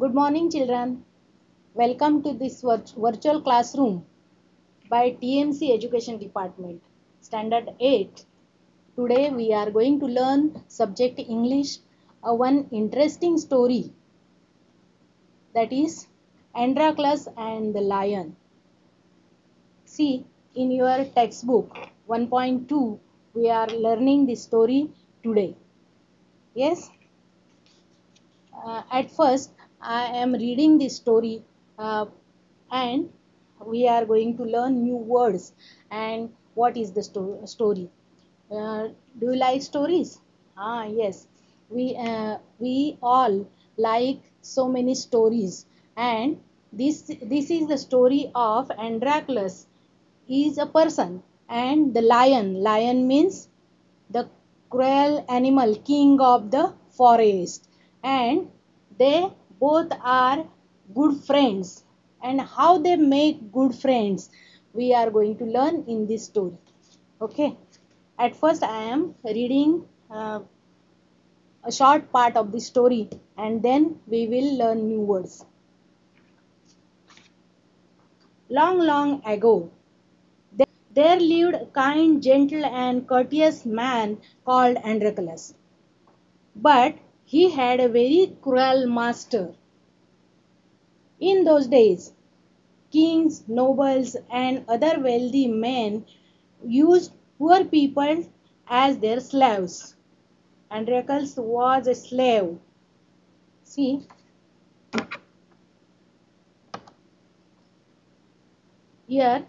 Good morning, children. Welcome to this virtual classroom by TMC Education Department, Standard 8. Today we are going to learn subject English, one interesting story, that is Androclus and the Lion. See, in your textbook 1.2, we are learning this story today. Yes? At first, I am reading this story and we are going to learn new words and what is the story. Do you like stories? Yes. We all like so many stories, and this is the story of Androclus. He is a person, and the lion. Lion means the cruel animal, king of the forest, and they both are good friends. And how they make good friends, we are going to learn in this story. Okay, at first I am reading a short part of the story, and then we will learn new words. Long, long ago, there lived a kind, gentle, and courteous man called Androclus. But he had a very cruel master. In those days, kings, nobles, and other wealthy men used poor people as their slaves. Androclus was a slave. See, here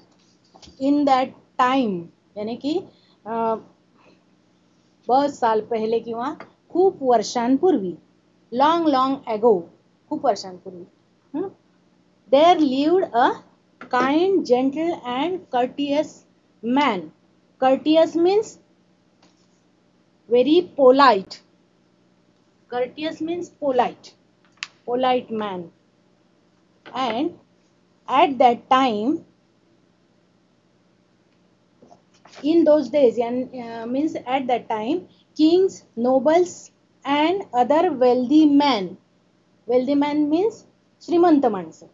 in that time, यानी कि बहुत साल पहले किंवा खूप वर्षांपूर्वी, long long एगो, खूप वर्षांपूर्वी, there lived a kind, gentle, and courteous man. Courteous means very polite. Courteous means polite. Polite man. And at that time, in those days, means at that time, kings, nobles, and other wealthy men. Wealthy man means श्रीमंत माणसं.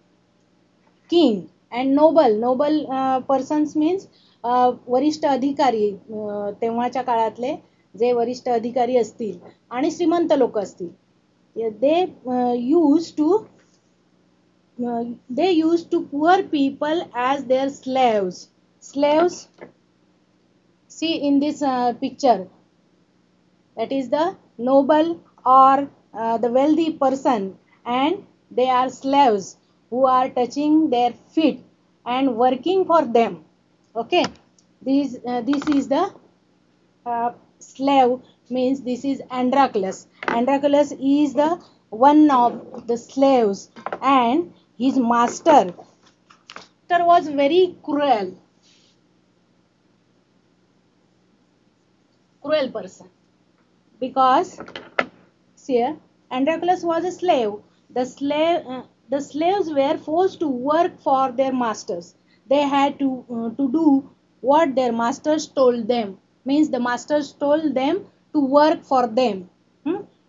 King and noble persons means वरिष्ठ अधिकारी, तेव्हाच्या काळातले जे वरिष्ठ अधिकारी असतील आणि श्रीमंत लोक असतील, they used to poor people as their slaves. See in this picture, that is the noble or the wealthy person, and they are slaves who are touching their feet and working for them. Okay, this is the slave, means this is Androclus. Androclus is the one of the slaves, and his master was very cruel person, because here Androclus was a slave. The slaves were forced to work for their masters. They had to do what their masters told them. Means the masters told them to work for them.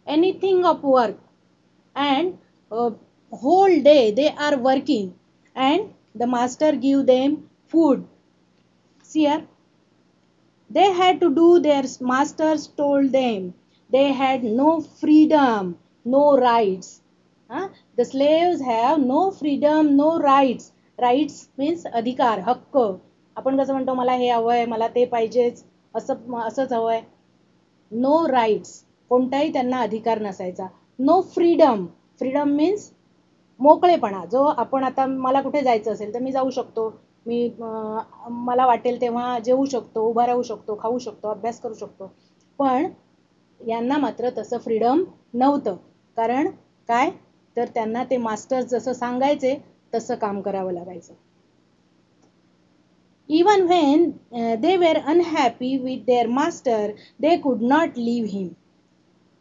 Anything of work, and whole day they are working, and the master give them food. See here, they had to do their masters told them. They had no freedom, no rights. The slaves have no freedom, no rights. Rights means अधिकार, हक्क. आपण कसं म्हणतो, मला हे हवंय, मला ते पाहिजेच, असंच हवंय. नो राईट्स, कोणताही त्यांना अधिकार नसायचा. No freedom. फ्रीडम मीन्स मोकळेपणा. जो आपण आता, मला कुठे जायचं असेल तर मी जाऊ शकतो, मी मला वाटेल तेव्हा जेवू शकतो, उभा राहू शकतो, खाऊ शकतो, अभ्यास करू शकतो. पण यांना मात्र तसं फ्रीडम नव्हतं. कारण काय, तर त्यांना ते मास्टर्स जसं सांगायचे तसं काम करावं लागायचं. Even when they were unhappy with their master, they could not leave him.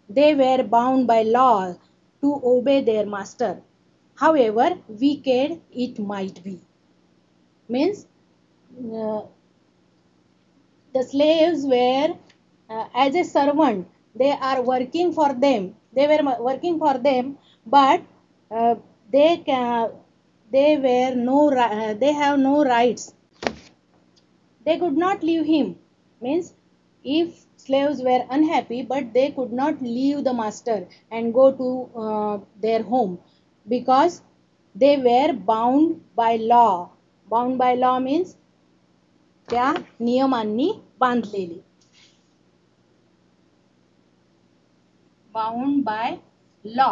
They were bound by law to obey their master, however wicked it might be. Means the slaves were as a servant. They are working for them. They were working for them, but uh, they can they were no they have no rights. They could not leave him. Means if slaves were unhappy, but they could not leave the master and go to their home, because they were bound by law. Bound by law means त्या नियमांनी बांधलेली. Bound by law.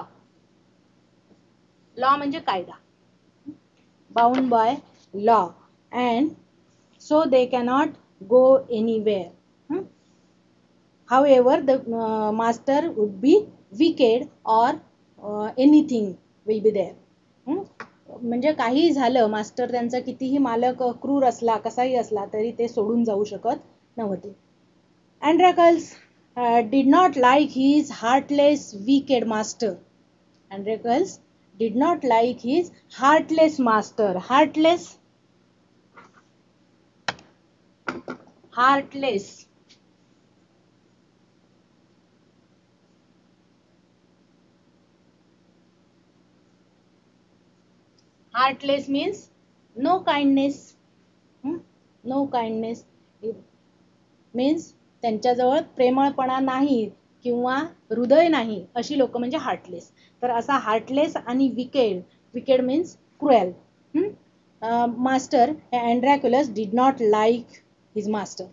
Law म्हणजे कायदा. Bound by law, and so they cannot go anywhere. However, the master would be wicked, or anything will be there. म्हणजे काही झालं, master त्यांचा कितीही मालक क्रूर असला, कसाही असला, तरी ते सोडून जाऊ शकत नव्हते. Androcles did not like his heartless, wicked master. Androcles did not like his heartless master. Heartless heartless means no kindness. No kindness means त्यांच्याजवळ प्रेमळपणा नाही किंवा हृदय नाही, अशी लोक म्हणजे हार्टलेस. तर असा हार्टलेस आणि wicked means cruel master Androcles did not like his master.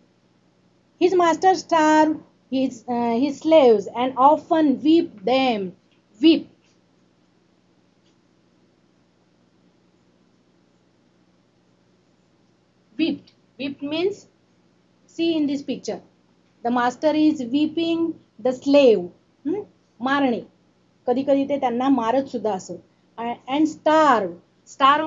His master starved his slaves and often whipped them. Whipped means, see in this picture, the master is whipping the slave. मारणे. कधी कधी ते त्यांना मारत सुद्धा असत. And starve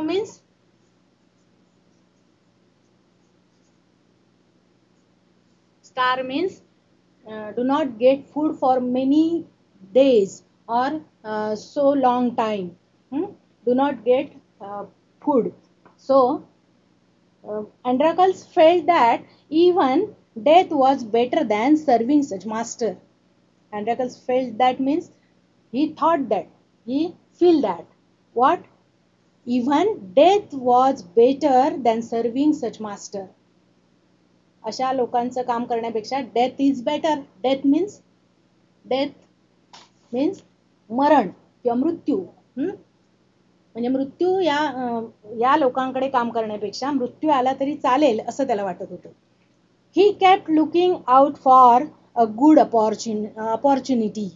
means do not get food for many days, or so long time. Do not get food. So Androcles felt that even death was better than serving such master. Androcles felt that means he thought that, he feel that what, even death was better than serving such master. अशा लोकांचं काम करण्यापेक्षा death is better. Death means मरण किंवा मृत्यू. म्हणजे मृत्यू या लोकांकडे काम करण्यापेक्षा मृत्यू आला तरी चालेल असं त्याला वाटत होतं. He kept looking out for a good opportunity.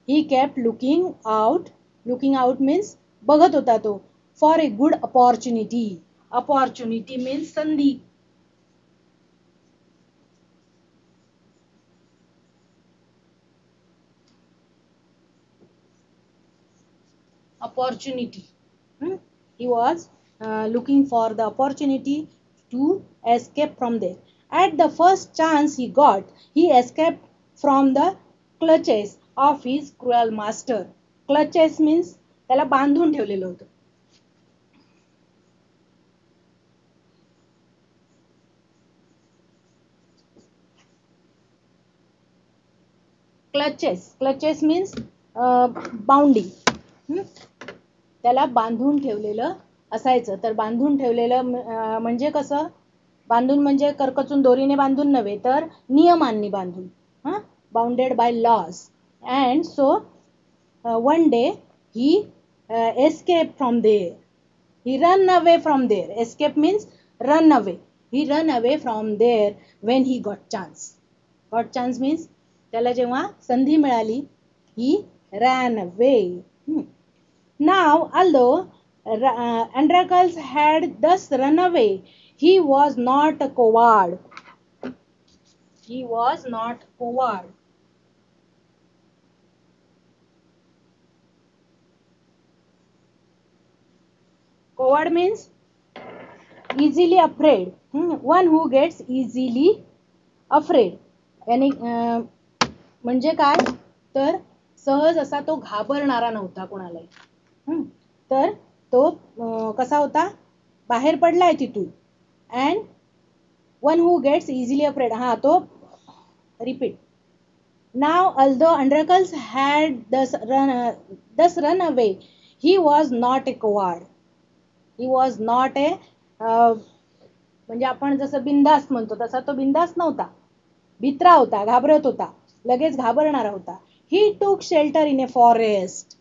He kept looking out means बघत होता तो, for a good opportunity. Opportunity means संधी. Opportunity. He was looking for the opportunity to escape from there. At the first chance he got, he escaped from the clutches of his cruel master. Clutches means त्याला बांधून ठेवलेलं होतं. Clutches means bounding. त्याला बांधून ठेवलेलं असायचं. तर बांधून ठेवलेलं म्हणजे कसं, बांधून म्हणजे करकचून दोरीने बांधून नव्हे, तर नियमांनी बांधून. Bounded by laws. And so one day he escaped from there. He ran away from there. Escape means run away. He ran away from there when he got chance. Got chance means त्याला जेव्हा संधी मिळाली, he ran away. Now, although Androcles had thus run away, he was not a coward. He was not coward. Coward means easily afraid. One who gets easily afraid. यानी म्हणजे काय, तर सहज असा तो घाबरणारा नव्हता कोणालाही. तर तो कसा होता, बाहेर पडलाय तिथून. And one who gets easily afraid. To repeat. Now, although Androcles had thus run away, He was not a coward. He was not a म्हणजे आपण जसं बिनधास्त म्हणतो तसा तो बिनधास्त नव्हता. भित्रा होता, घाबरत होता, लगेच घाबरणारा होता. He took shelter in a forest.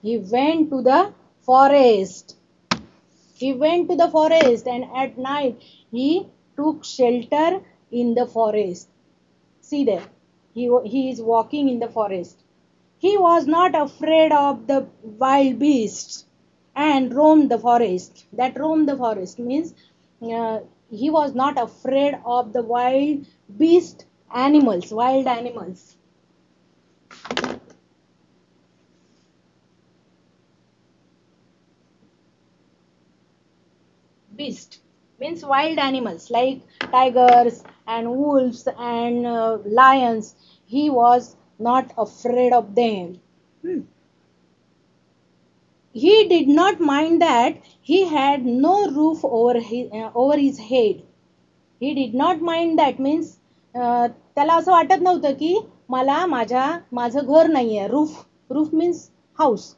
He went to the forest. He went to the forest and at night he took shelter in the forest. See there. He is walking in the forest. He was not afraid of the wild beasts and roamed the forest. That roamed the forest means he was not afraid of the wild beast animals, wild animals. Beast means wild animals like tigers and wolves and lions. He was not afraid of them. He did not mind that he had no roof over his head. He did not mind that means त्याला असं वाटत नव्हतं की मला माझं घर नाहीये. Roof means house.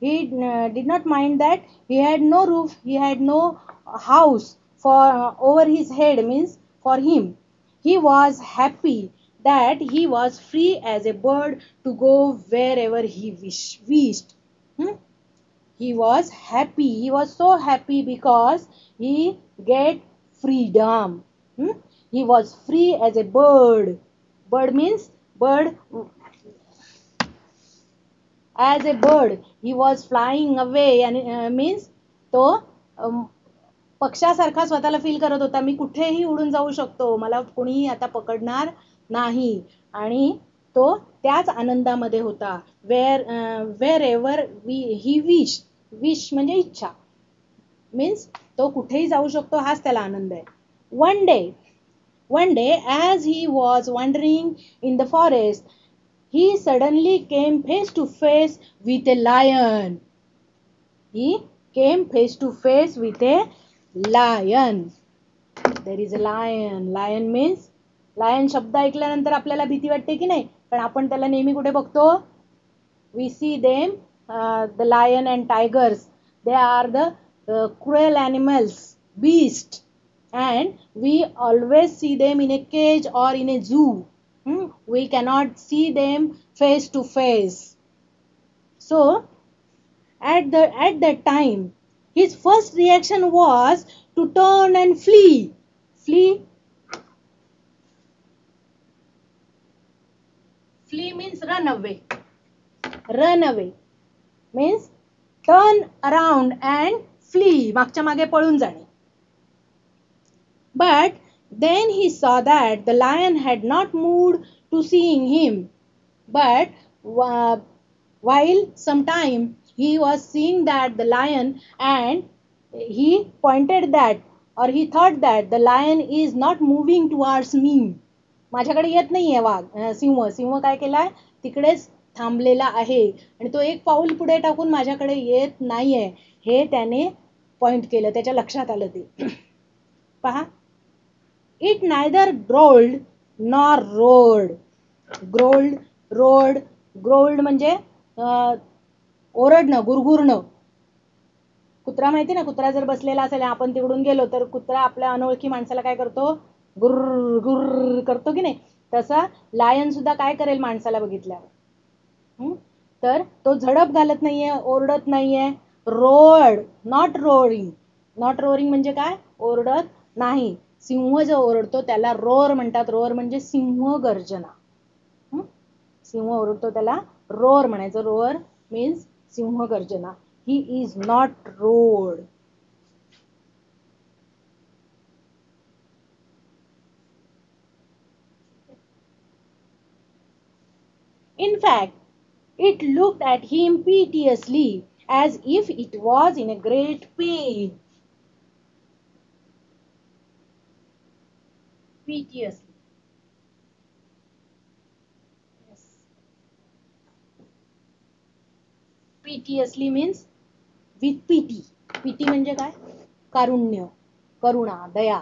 He did not mind that he had no roof, he had no house for over his head means for him. He was happy that he was free as a bird to go wherever he wished. He was happy. He was so happy because he get freedom. He was free as a bird. Bird means bird. As a bird, he was flying away and means तो पक्षासारखा स्वतःला feel करत होता. मी कुठेही उडून जाऊ शकतो. मला कोणीही आता पकडणार नाही. आणि तो त्याच आनंदामध्ये होता. वेअर एव्हर ही विश म्हणजे इच्छा मीन्स तो कुठेही जाऊ शकतो हाच त्याला आनंद आहे. One day as he was wandering in the forest, he suddenly came face to face with a lion. He came face to face with a lion. There is a lion. Lion means lion शब्द ऐकल्यानंतर आपल्याला भीती वाटते की नाही, पण आपण त्याला नेहमी कुठे बघतो? We see them, the lion and tigers. They are the cruel animals, beasts, and we always see them in a cage or in a zoo. We cannot see them face to face. So at that time his first reaction was to turn and flee. Flee means run away means turn around and flee, मागच्या मागे पळून जाणे. But then he saw that the lion had not moved to seeing him. But while sometime he was seeing that the lion and he pointed that or he thought that the lion is not moving towards me. माझ्याकडे येत नाहीये वाघ सिंह काय केलाय तिकडेच थांबलेला आहे आणि तो एक पाऊल पुढे टाकून माझ्याकडे येत नाहीये हे त्याने पॉइंट केलं. त्याच्या लक्षात आलं ते. पहा, it neither growled nor road. Growled म्हणजे ओरडणं, गुरगुरणं. कुत्रा माहिती ना, कुत्रा जर बसलेला असेल आपण तिकडून गेलो तर कुत्रा आपल्या अनोळखी माणसाला काय करतो? गुर्र गुर्र करतो की नाही. तसा लायन सुद्धा काय करेल माणसाला बघितल्यावर? तर तो झडप घालत नाहीये, ओरडत नाहीये. रोड नॉट रोरिंग म्हणजे काय? ओरडत नाही. सिंह जो ओरडतो त्याला रोर म्हणतात. रोर म्हणजे सिंह गर्जना. सिंह ओरडतो त्याला रोर म्हणायचं. रोर मीन्स सिंह गर्जना. He is not road. In fact, it looked at him piteously as if it was in a great pain. Piteously. Yes. Piteously means with pity. Pity म्हणजे काय? कारुण्य, करुणा, दया.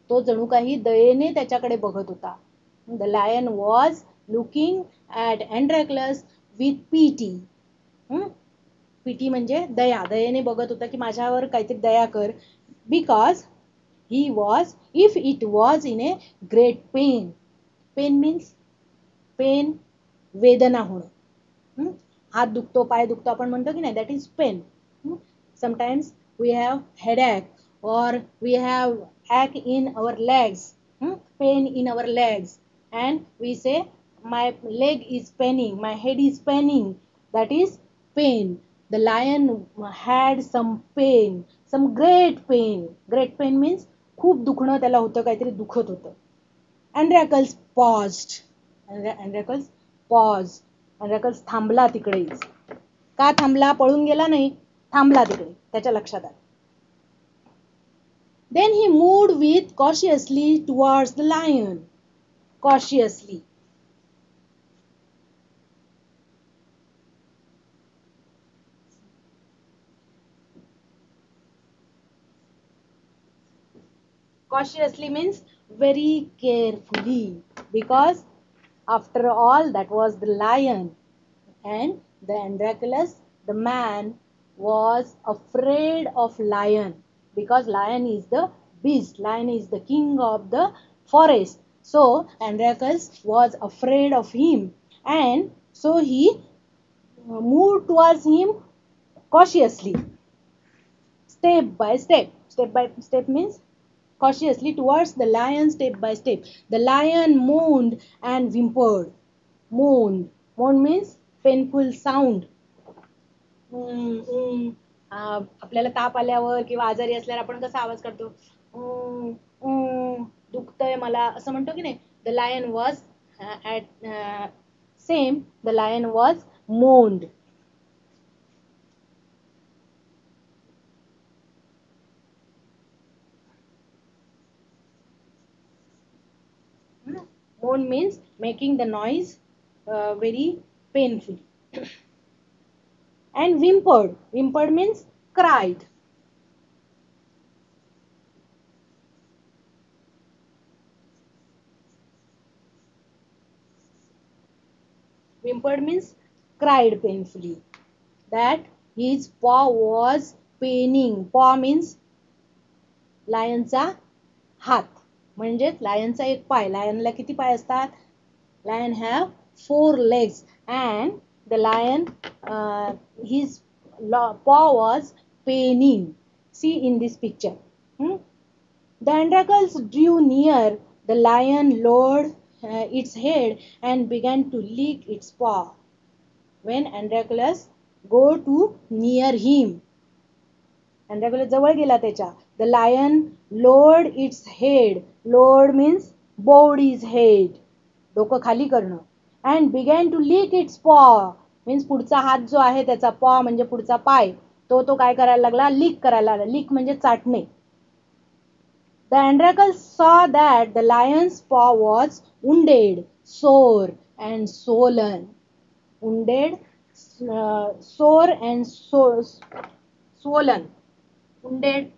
तो जणू काही दयेने त्याच्याकडे बघत होता. The lion was looking at Androclus with pity. पिटी म्हणजे दया, दयेने बघत होता की माझ्यावर काहीतरी दया कर. Because he was, if it was in a great pain. Pain means pain, वेदना होणं. हात दुखतो, पाय दुखतो आपण म्हणतो की नाही, that is pain. Sometimes we have headache or we have ache in our legs, pain in our legs, and we say my leg is paining, my head is paining, that is pain. The lion had some pain, some great pain. Great pain means खूप दुखणं त्याला होतं, काहीतरी दुखत होतं. Androcles paused. Androcles paused. Androcles थांबला तिकडेच. का थांबला? पळून गेला नाही, थांबला तिकडे, त्याच्या लक्षात आलं. Then he moved with cautiously towards the lion. Cautiously. Cautiously means very carefully, because after all that was the lion, and the Androcles, the man, was afraid of lion, because lion is the beast, lion is the king of the forest. So Androcles was afraid of him, and so he moved towards him cautiously, step by step. Step by step means cautiously towards the lion, step by step. The lion moaned and whimpered. Moaned. Moan means painful sound. आपल्याला ताप आल्यावर किंवा आजारी असल्यावर आपण कसा आवाज करतो, दुखतंय मला असं म्हणतो की नाही. The lion was at same, the lion was moaned. Moan means making the noise very painful. And whimpered. Whimpered means cried. Whimpered means cried painfully. That his paw was paining. Paw means लायनचा हात, म्हणजेच लायनचा एक पाय. लायनला किती पाय असतात? Lion have 4 legs, and the lion, his paw was paining. See in this picture. The Androcles drew near. The lion lowered its head and began to lick its paw. When Androcles go to near him, Androcles जवळ गेला त्याच्या, the lion lowered its head. Lowered means bowed his head, डोकं खाली करणं. And began to lick its paw means पुढचा हात जो आहे त्याचा, paw म्हणजे पुढचा पाय, तो काय करायला लागला? लिक करायला लागला. लिक म्हणजे चाटणे. The Androcles saw that the lion's paw was wounded, sore and swollen. Wounded, sore and swollen. Wounded.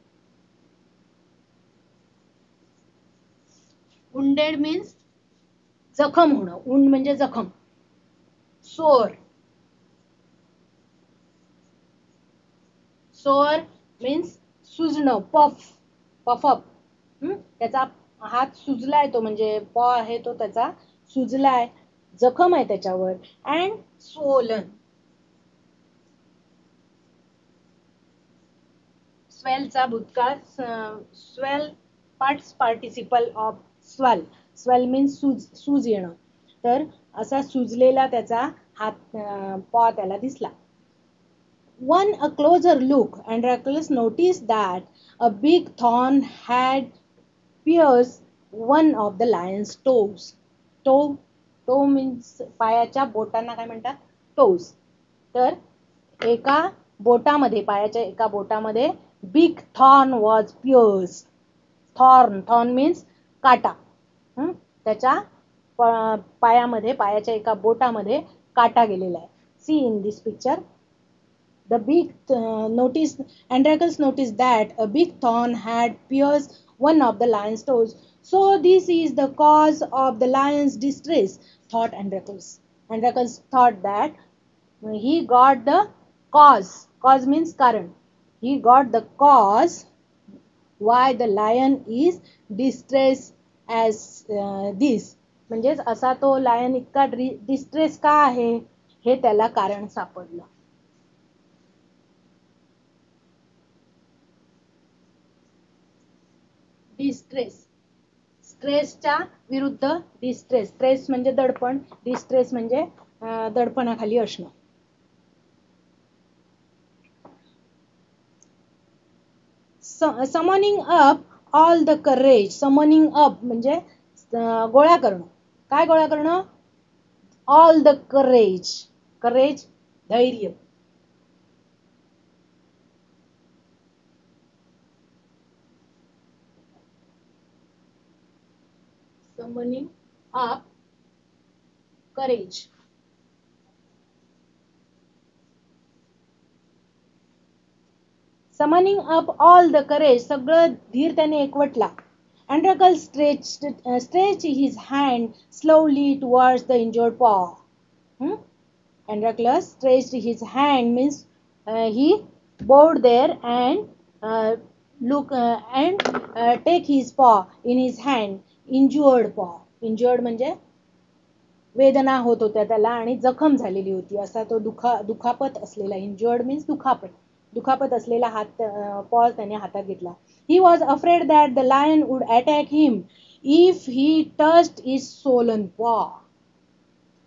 Wounded means जखम होणं. wound म्हणजे जखम. Sore. Sore means सुजणं, puff up. त्याचा हात सुजलाय, तो म्हणजे पॉ आहे तो त्याचा सुजलाय, जखम आहे त्याच्यावर. And swollen. स्वेलचा भूतकाळ, swell past participle of swell. Swell means सूज येणं. तर असा सुजलेला त्याचा हात, पॉ त्याला दिसला. One a closer look, Androcles noticed that a big thorn had pierced one of the lion's toes. Toe means पायाच्या बोटांना काय म्हणतात? toes. तर एका बोटामध्ये, पायाच्या एका बोटामध्ये big thorn was pierced. Thorn means काटा. त्याच्या पायामध्ये, पायाच्या एका बोटामध्ये काटा गेलेला आहे. See in this picture. The big Androcles noticed that a big thorn had pierced one of the lion's toes. So this is the cause of the lion's distress, thought Androcles. Androcles thought that he got the cause. Cause means कारण. He got the cause why the lion is distressed as this. म्हणजेच असा तो lion इतका distress का आहे हे त्याला कारण सापडलं. डिस्ट्रेस, स्ट्रेसच्या विरुद्ध डिस्ट्रेस. स्ट्रेस म्हणजे दडपण, डिस्ट्रेस म्हणजे दडपणाखाली असणं. Summoning up all the courage. Summoning up म्हणजे गोळा करणं. काय गोळा करणं? All the courage. करेज धैर्य. Summoning up courage. Summoning up all the courage. सगळं धीर त्याने एकवटला. Androcles stretched his hand slowly towards the injured paw. Androcles stretched his hand means he bowed there and look and take his paw in his hand. Injured paw. Injured म्हणजे वेदना होत होत्या त्याला आणि जखम झालेली होती असा तो दुखापत असलेला. इंज्युअर्ड मीन्स दुखापत. दुखापत असलेला हात पॉ त्याने हातात घेतला. He was afraid that the lion would attack him if he touched his swollen paw.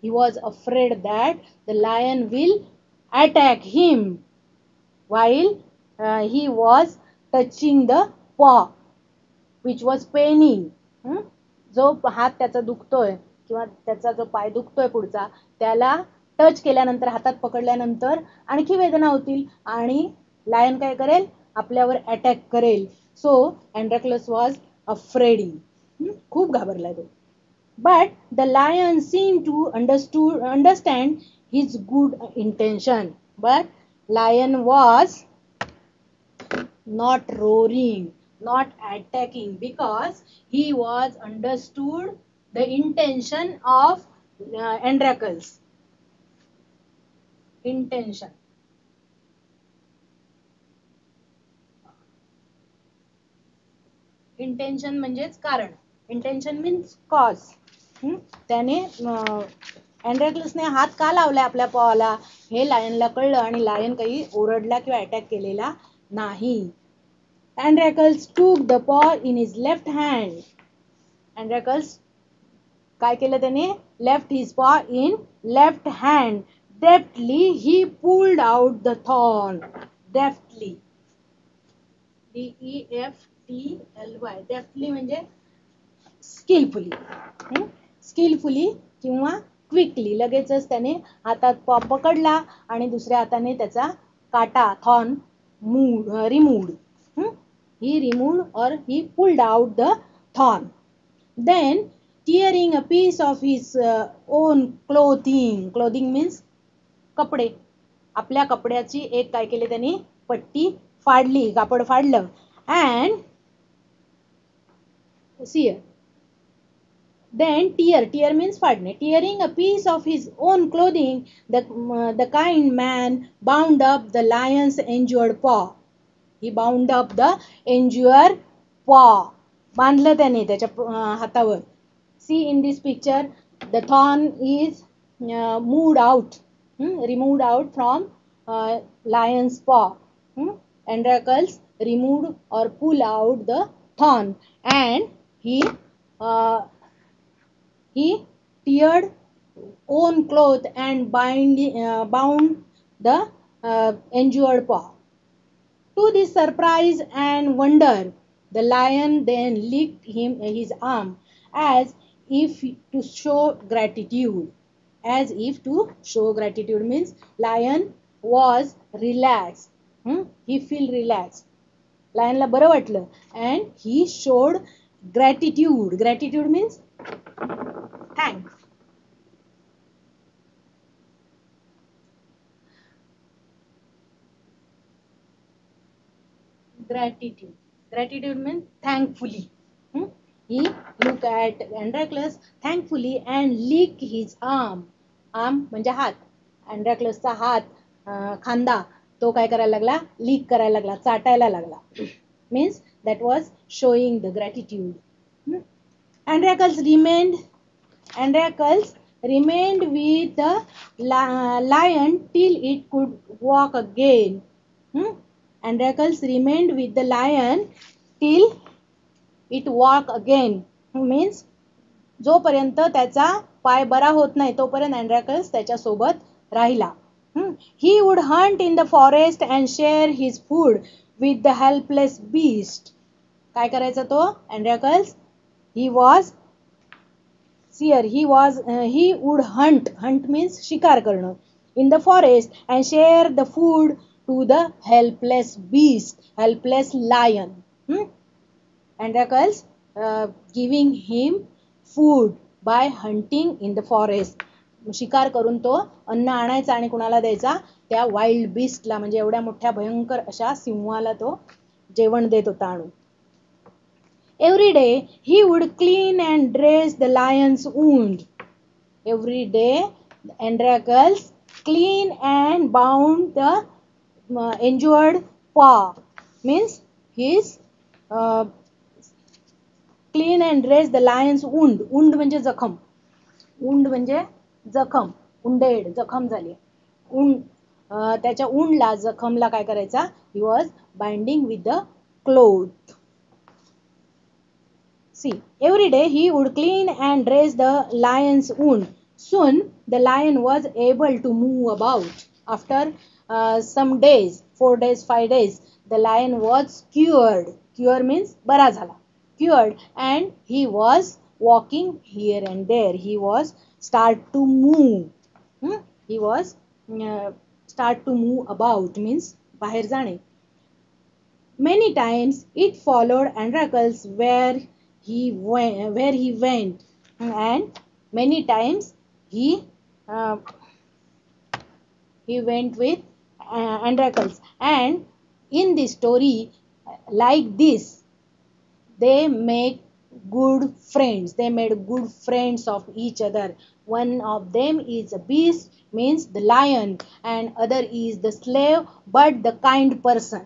He was afraid that the lion will attack him while he was touching the paw which was paining. जो हात त्याचा दुखतोय किंवा त्याचा जो पाय दुखतोय पुढचा त्याला touch केल्यानंतर, हातात पकडल्यानंतर आणखी वेदना होतील आणि लायन काय करेल? आपल्यावर अटॅक करेल. सो अँड्रॅक्लस वॉज अफ्रेड. खूप घाबरला तो. But the lion seemed to understand his good intention. But lion was not roaring, not attacking, because he was understood the intention of Androcles. Intention. Intention म्हणजेच कारण. Intention means cause. त्याने अँड्रॅक्लसने हात का लावलाय आपल्या पॉला हे लायनला कळलं आणि लायन काही ओरडला किंवा अटॅक केलेला नाही. अँड्रॅकल्स टूक द पॉ इन हिज लेफ्ट हँड. अँड्रॅकल्स काय केलं त्याने? लेफ्ट हिज पॉ in left hand. Deftly he pulled out the thorn. Deftly. DEFTLY. Deftly म्हणजे स्किलफुली. स्किलफुली किंवा क्विकली. लगेचच त्याने हातात पॉ पकडला आणि दुसऱ्या हाताने त्याचा काटा thorn removed. He removed or he pulled out the thorn. Then tearing a piece of his own clothing. Clothing means कपडे. आपल्या कपड्याची एक काय केले त्यांनी? पट्टी फाडली, कापड फाडलं. And see here. Then tear means फाडणे. Tearing a piece of his own clothing, the kind man bound up the lion's injured paw. He bound up the injured paw. बांधलं त्याने त्याच्या हातावर. See in this picture, the thorn is moved out, removed out from lion's paw. Androcles removed or pull out the thorn and he teared own cloth and bound the injured paw. To this surprise and wonder, the lion then licked his arm as if to show gratitude. As if to show gratitude means lion was relaxed. He feel relaxed. Lionला बरं वाटलं and he showed gratitude. Gratitude means thanks. Gratitude. Gratitude means thankfully. He looked at Androcles thankfully and licked his arm. Arm म्हणजे हात. Androclesचा हात, खांदा तो काय करायला लागला, लीक करायला लागला, चाटायला लागला. Means that was showing the gratitude. Androcles remained with the lion till it could walk again. Androcles remained with the lion till it walk again. Means जोपर्यंत त्याचा पाय बरा होत नाही तोपर्यंत अँड्रॅकल्स त्याच्या सोबत राहिला. He would hunt in the forest and share his food with the helpless beast. काय करायचा तो अँड्रॅकल्स? He would hunt means शिकार करणं in the forest and share the food to the helpless beast, helpless lion. Androcles giving him food by hunting in the forest. शिकार करून तो अन्न आणायचा आणि कुणाला द्यायचा, त्या वाईल्ड बीस्टला, म्हणजे एवढ्या मोठ्या भयंकर अशा सिंहाला तो जेवण देत होता आणून. Every day he would clean and dress the lion's wound. Every day Androcles clean and bound the injured paw. Means his clean and dress the lion's wound. Wound म्हणजे जखम. wound म्हणजे जखम. wounded, जखम झाली. त्याच्या woundला, जखमला काय करायचा? He was binding with the cloth. See, every day he would clean and dress the lion's wound. Soon the lion was able to move about. After some days, 4 days, 5 days, the lion was cured. Cure means bara झाला. Cured, and he was walking here and there. He was start to move. He was start to move about means बाहेर जाणे. Many times it followed Androcles where he went, and many times he went with Androcles. And in this story, like this, they make good friends. They made good friends of each other. One of them is a beast, means the lion, and other is the slave, but the kind person.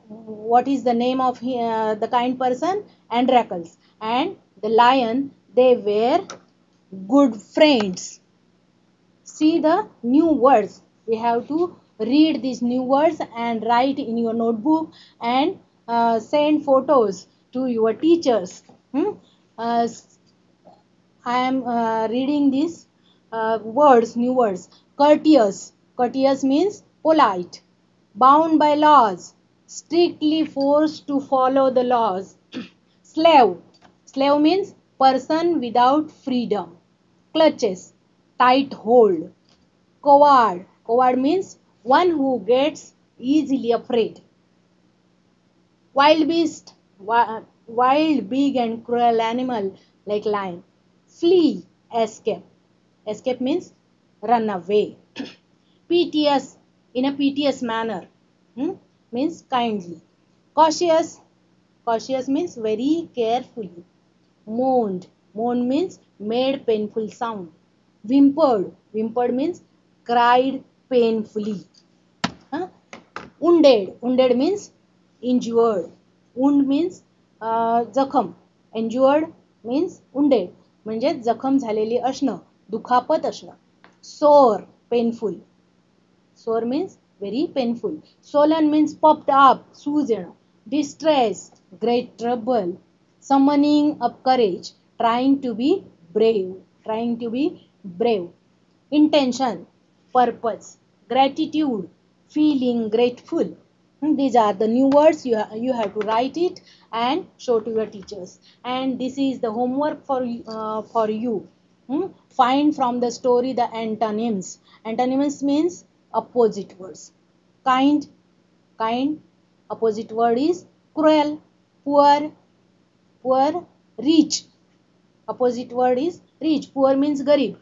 What is the name of the kind person? Androcles. And the lion, they were good friends. See the new words. We have to read these new words and write in your notebook and send photos to your teachers. I am reading these words, new words. Courteous. Courteous means polite. Bound by laws. Strictly forced to follow the laws. Slave. Slave means person without freedom. Clutches. Tight hold. Coward. Coward means one who gets easily afraid. Wild beast. Wild, big and cruel animal like lion. Flee. Escape. Escape means run away. Piteous. In a piteous manner. Means kindly. Cautious. Cautious means very carefully. Moaned. Moan means made painful sound. Whimpered. Whimpered means cried painfully. Wounded. Wounded means injured. Wound means जखम. Injured means wounded. म्हणजे जखम झालेली असणं, दुखापत असणं. Sore. Painful. Sore means very painful. Swollen means puffed up, सूज येणं. Distress, great trouble. Summoning up courage, trying to be brave. Trying to be brave. Intention, purpose. Gratitude, feeling grateful. These are the new words. You have to write it and show to your teachers. And this is the homework for you. Find from the story the antonyms. Antonyms means opposite words. Kind. Opposite word is cruel. Poor. Rich. Opposite word is rich. Poor means garib.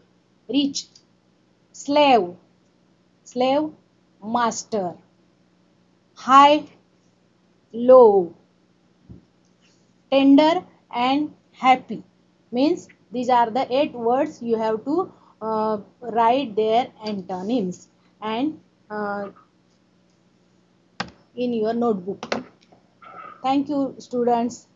Rich. Slave. Master. High, low. Tender and happy. Means these are the 8 words. You have to write their antonyms and in your notebook. Thank you, students.